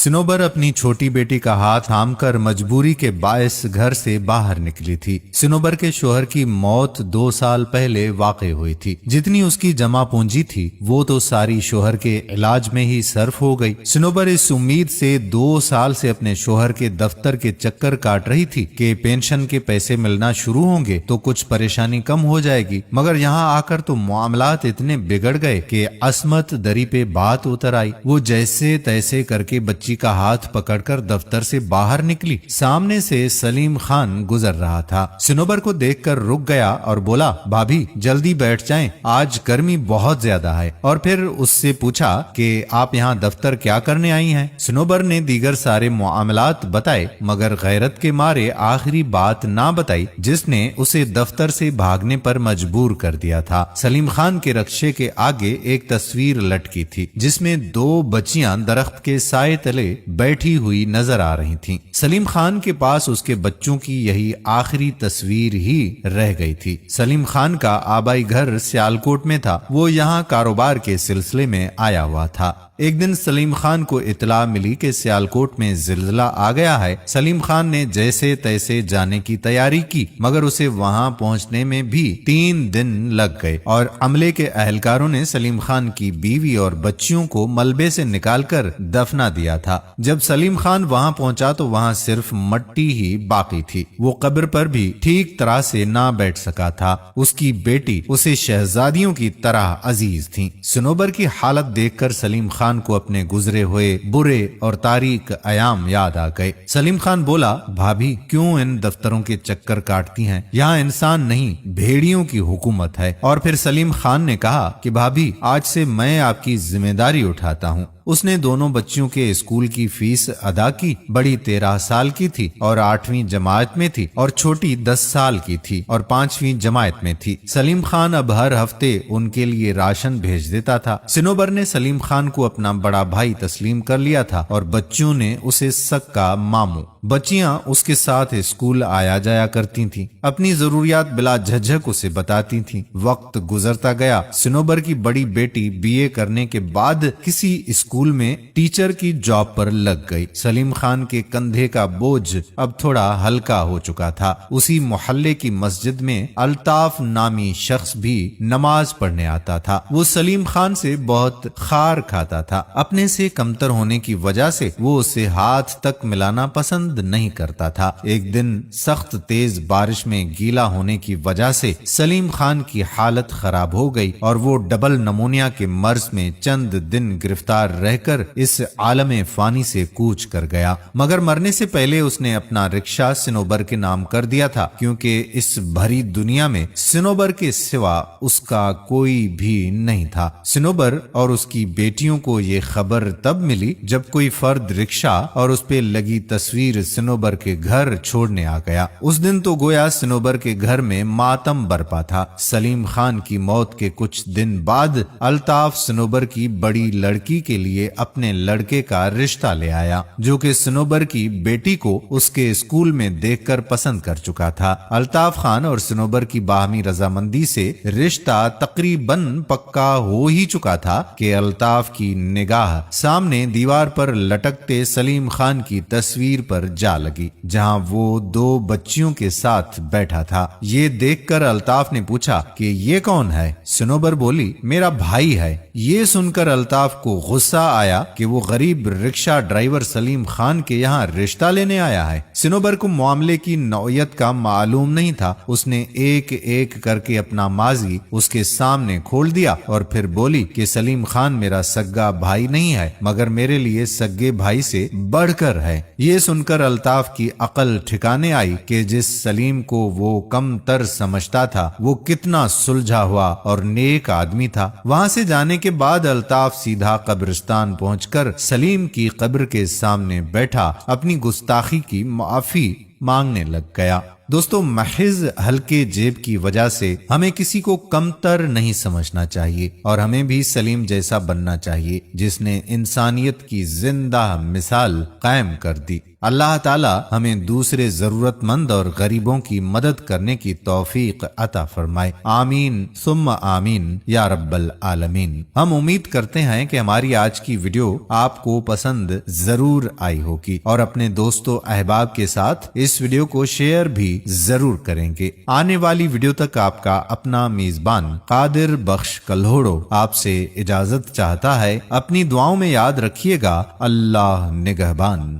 सिनोबर अपनी छोटी बेटी का हाथ थाम कर मजबूरी के बायस घर से बाहर निकली थी। सिनोबर के शोहर की मौत 2 साल पहले वाक़ई हुई थी। जितनी उसकी जमा पूंजी थी वो तो सारी शोहर के इलाज में ही सर्फ हो गई। सिनोबर इस उम्मीद से 2 साल से अपने शोहर के दफ्तर के चक्कर काट रही थी कि पेंशन के पैसे मिलना शुरू होंगे तो कुछ परेशानी कम हो जाएगी, मगर यहाँ आकर तो मामलात इतने बिगड़ गए कि असमत दरी पे बात उतर आई। वो जैसे तैसे करके बच्ची का हाथ पकड़कर दफ्तर से बाहर निकली। सामने से सलीम खान गुजर रहा था। सिनोबर को देखकर रुक गया और बोला, भाभी जल्दी बैठ जाएं, आज गर्मी बहुत ज्यादा है। और फिर उससे पूछा कि आप यहाँ दफ्तर क्या करने आई हैं? सिनोबर ने दीगर सारे मामलात बताए, मगर गैरत के मारे आखिरी बात ना बताई जिसने उसे दफ्तर से भागने पर मजबूर कर दिया था। सलीम खान के रक्शे के आगे एक तस्वीर लटकी थी जिसमें 2 बच्चियां दरख्त के साए तले बैठी हुई नजर आ रही थीं। सलीम खान के पास उसके बच्चों की यही आखिरी तस्वीर ही रह गई थी। सलीम खान का आबाई घर सियालकोट में था। वो यहाँ कारोबार के सिलसिले में आया हुआ था। एक दिन सलीम खान को इतला मिली कि सियालकोट में जिलजिला आ गया है। सलीम खान ने जैसे तैसे जाने की तैयारी की, मगर उसे वहां पहुंचने में भी 3 दिन लग गए और अमले के अहलकारों ने सलीम खान की बीवी और बच्चियों को मलबे से निकालकर दफना दिया था। जब सलीम खान वहां पहुंचा तो वहां सिर्फ मट्टी ही बाकी थी। वो कब्र पर भी ठीक तरह से ना बैठ सका था। उसकी बेटी उसे शहजादियों की तरह अजीज थी। सिनोबर की हालत देखकर सलीम खान को अपने गुजरे हुए बुरे और तारीक अयाम याद आ गए। सलीम खान बोला, भाभी क्यों इन दफ्तरों के चक्कर काटती हैं? यहाँ इंसान नहीं भेड़ियों की हुकूमत है। और फिर सलीम खान ने कहा कि भाभी आज से मैं आपकी जिम्मेदारी उठाता हूँ। उसने दोनों बच्चियों के स्कूल की फीस अदा की। बड़ी 13 साल की थी और 8वीं जमात में थी और छोटी 10 साल की थी और 5वीं जमात में थी। सलीम खान अब हर हफ्ते उनके लिए राशन भेज देता था। सिनोबर ने सलीम खान को अपना बड़ा भाई तस्लीम कर लिया था और बच्चियों ने उसे सक्का मामू। बच्चियां उसके साथ स्कूल आया जाया करती थीं। अपनी जरूरियात बिला झझक उसे बताती थीं। वक्त गुजरता गया। सिनोबर की बड़ी बेटी बीए करने के बाद किसी स्कूल में टीचर की जॉब पर लग गई। सलीम खान के कंधे का बोझ अब थोड़ा हल्का हो चुका था। उसी मोहल्ले की मस्जिद में अल्ताफ नामी शख्स भी नमाज पढ़ने आता था। वो सलीम खान से बहुत खार खाता था। अपने से कमतर होने की वजह से वो उसे हाथ तक मिलाना पसंद नहीं करता था। एक दिन सख्त तेज बारिश में गीला होने की वजह से सलीम खान की हालत खराब हो गई और वो डबल नमोनिया के मर्ज में चंद दिन गिरफ्तार रहकर इस आलमे फानी से कूच कर गया। मगर मरने से पहले उसने अपना रिक्शा सिनोबर के नाम कर दिया था, क्योंकि इस भरी दुनिया में सिनोबर के सिवा उसका कोई भी नहीं था। सिनोबर और उसकी बेटियों को ये खबर तब मिली जब कोई फर्द रिक्शा और उस पे लगी तस्वीर सिनोबर के घर छोड़ने आ गया। उस दिन तो गोया सिनोबर के घर में मातम बरपा था। सलीम खान की मौत के कुछ दिन बाद अल्ताफ सिनोबर की बड़ी लड़की के लिए अपने लड़के का रिश्ता ले आया, जो कि सिनोबर की बेटी को उसके स्कूल में देखकर पसंद कर चुका था। अल्ताफ खान और सिनोबर की बाहमी रजामंदी से रिश्ता तकरीबन पक्का हो ही चुका था कि अल्ताफ की निगाह सामने दीवार पर लटकते सलीम खान की तस्वीर पर जा लगी, जहां वो 2 बच्चियों के साथ बैठा था। ये देखकर अल्ताफ ने पूछा कि ये कौन है? सिनोबर बोली, मेरा भाई है। ये सुनकर अल्ताफ को गुस्सा आया कि वो गरीब रिक्शा ड्राइवर सलीम खान के यहाँ रिश्ता लेने आया है। सिनोबर को मामले की नौयत का मालूम नहीं था। उसने एक एक करके अपना माजी उसके सामने खोल दिया और फिर बोली कि सलीम खान मेरा सग्गा भाई नहीं है, मगर मेरे लिए सग्गे भाई से बढ़कर है। ये सुनकर अल्ताफ की अकल ठिकाने आई कि जिस सलीम को वो कम तर समझता था वो कितना सुलझा हुआ और नेक आदमी था। वहां से जाने के बाद अल्ताफ सीधा कब्रिस्तान पहुंचकर सलीम की कब्र के सामने बैठा अपनी गुस्ताखी की माफी मांगने लग गया। دوستو محض ہلکے جیب کی وجہ سے ہمیں کسی کو کمتر نہیں سمجھنا چاہیے اور ہمیں بھی سلیم جیسا بننا چاہیے جس نے انسانیت کی زندہ مثال قائم کر دی۔ اللہ تعالی ہمیں دوسرے ضرورت مند اور غریبوں کی مدد کرنے کی توفیق عطا فرمائے، آمین ثم آمین یا رب العالمین۔ ہم امید کرتے ہیں کہ ہماری آج کی ویڈیو آپ کو پسند ضرور آئی ہوگی اور اپنے دوستوں احباب کے ساتھ اس ویڈیو کو شیئر بھی ضرور کریں گے۔ آنے والی ویڈیو تک آپ کا اپنا میزبان قادر بخش کلہوڑو آپ سے اجازت چاہتا ہے۔ اپنی دعاؤں میں یاد رکھیے گا، اللہ نگہبان۔